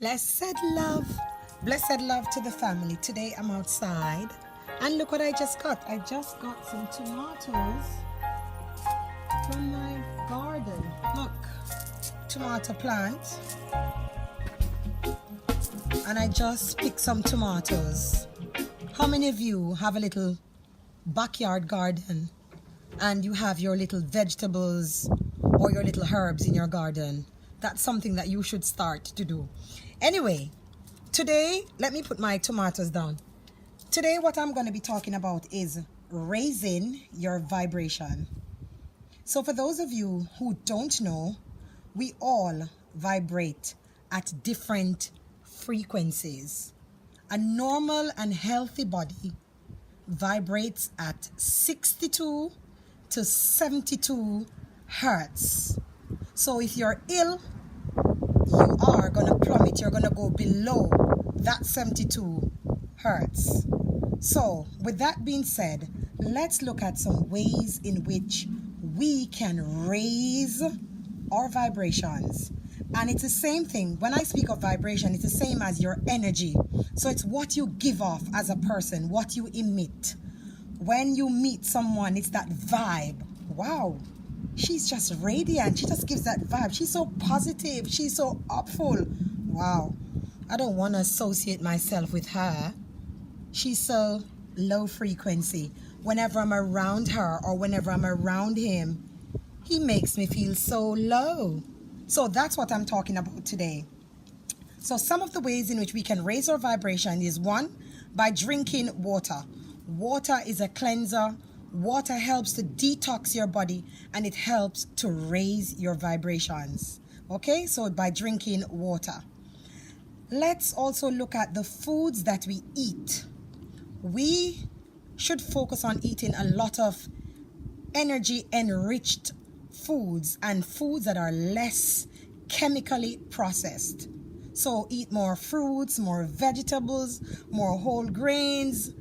Blessed love to the family. Today I'm outside and look what I just got. I just got some tomatoes from my garden. Look, tomato plant. And I just picked some tomatoes. How many of you have a little backyard garden and you have your little vegetables or your little herbs in your garden? That's something that you should start to do. Anyway, today, let me put my tomatoes down. Today, what I'm going to be talking about is raising your vibration. So for those of you who don't know, we all vibrate at different frequencies. A normal and healthy body vibrates at 62 to 72 hertz. So if you're ill, you are going to plummet. You're going to go below that 72 hertz. So with that being said, let's look at some ways in which we can raise our vibrations. And it's the same thing. When I speak of vibration, it's the same as your energy. So it's what you give off as a person, what you emit. When you meet someone, it's that vibe. Wow, she's just radiant. She just gives that vibe. She's so positive. She's so hopeful. Wow, I don't want to associate myself with her. She's so low frequency. Whenever I'm around her or whenever I'm around him, he makes me feel so low. So that's what I'm talking about today. So some of the ways in which we can raise our vibration is one, by drinking water. Water is a cleanser. Water helps to detox your body and it helps to raise your vibrations. Okay, so by drinking water. Let's also look at the foods that we eat. We should focus on eating a lot of energy enriched foods and foods that are less chemically processed. So eat more fruits, more vegetables, more whole grains,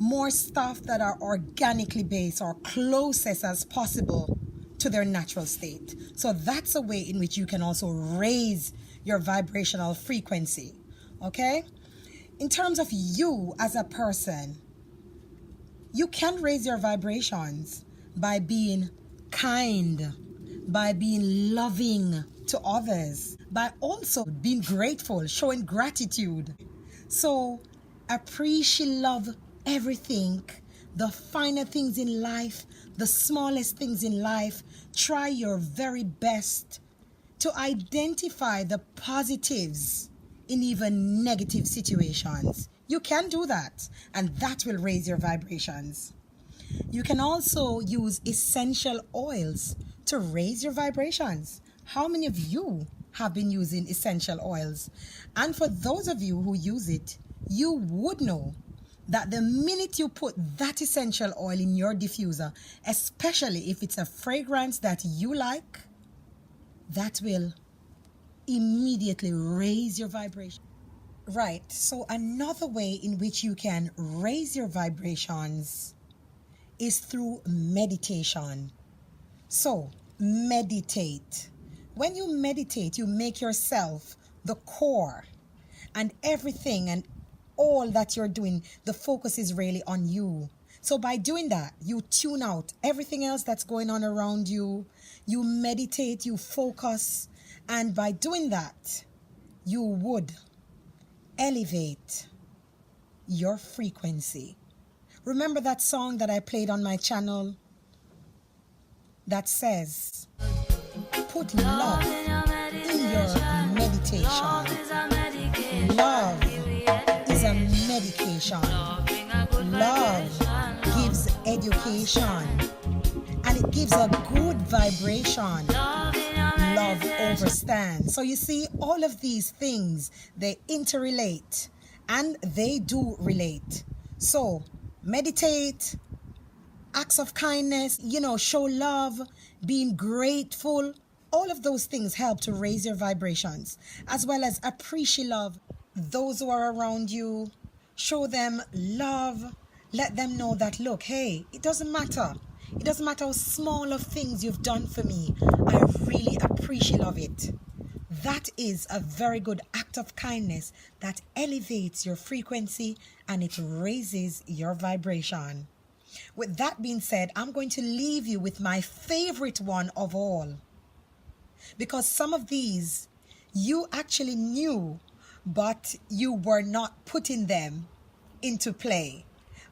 more stuff that are organically based or closest as possible to their natural state. So that's a way in which you can also raise your vibrational frequency. Okay? In terms of you as a person, you can raise your vibrations by being kind, by being loving to others, by also being grateful, showing gratitude. So appreciate, love everything, the finer things in life, the smallest things in life. Try your very best to identify the positives in even negative situations. You can do that, and that will raise your vibrations. You can also use essential oils to raise your vibrations. How many of you have been using essential oils? And for those of you who use it, you would know that the minute you put that essential oil in your diffuser, especially if it's a fragrance that you like, that will immediately raise your vibration. Right, so another way in which you can raise your vibrations is through meditation. So, meditate. When you meditate, you make yourself the core, and everything and all that you're doing, the focus is really on you. So by doing that, you tune out everything else that's going on around you. You meditate, you focus, and by doing that, you would elevate your frequency. Remember that song that I played on my channel that says, put love in your meditation. Love is a medication. Love gives education. And it gives a good vibration. Love overstands. So you see, all of these things, they interrelate and they do relate. So meditate, acts of kindness, show love, being grateful. All of those things help to raise your vibrations, as well as appreciate love. Those who are around you, show them love. Let them know that, look, hey, it doesn't matter. It doesn't matter how small of things you've done for me. I really appreciate of it. That is a very good act of kindness that elevates your frequency and it raises your vibration. With that being said, I'm going to leave you with my favorite one of all. Because some of these you actually knew, but you were not putting them into play.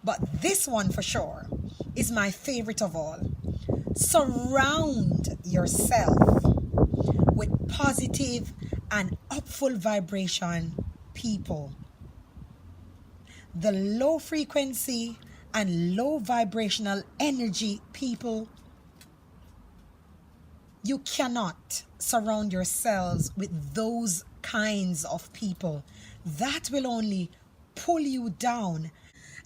But this one for sure is my favorite of all. Surround yourself with positive and upful vibration people. The low frequency and low vibrational energy people, you cannot surround yourselves with those kinds of people. That will only pull you down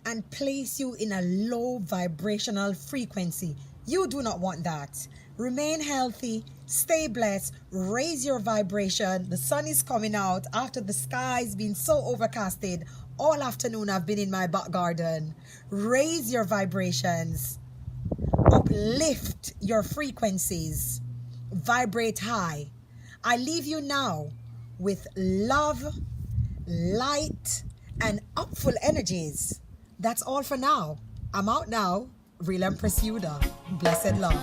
and place you in a low vibrational frequency. You do not want that. Remain healthy, stay blessed, raise your vibration. The sun is coming out after the sky's been so overcasted. All afternoon I've been in my back garden. Raise your vibrations. Uplift your frequencies. Vibrate high. I leave you now with love, light, and upful energies. That's all for now. I'm out now. Real Empress Yuda. Blessed love.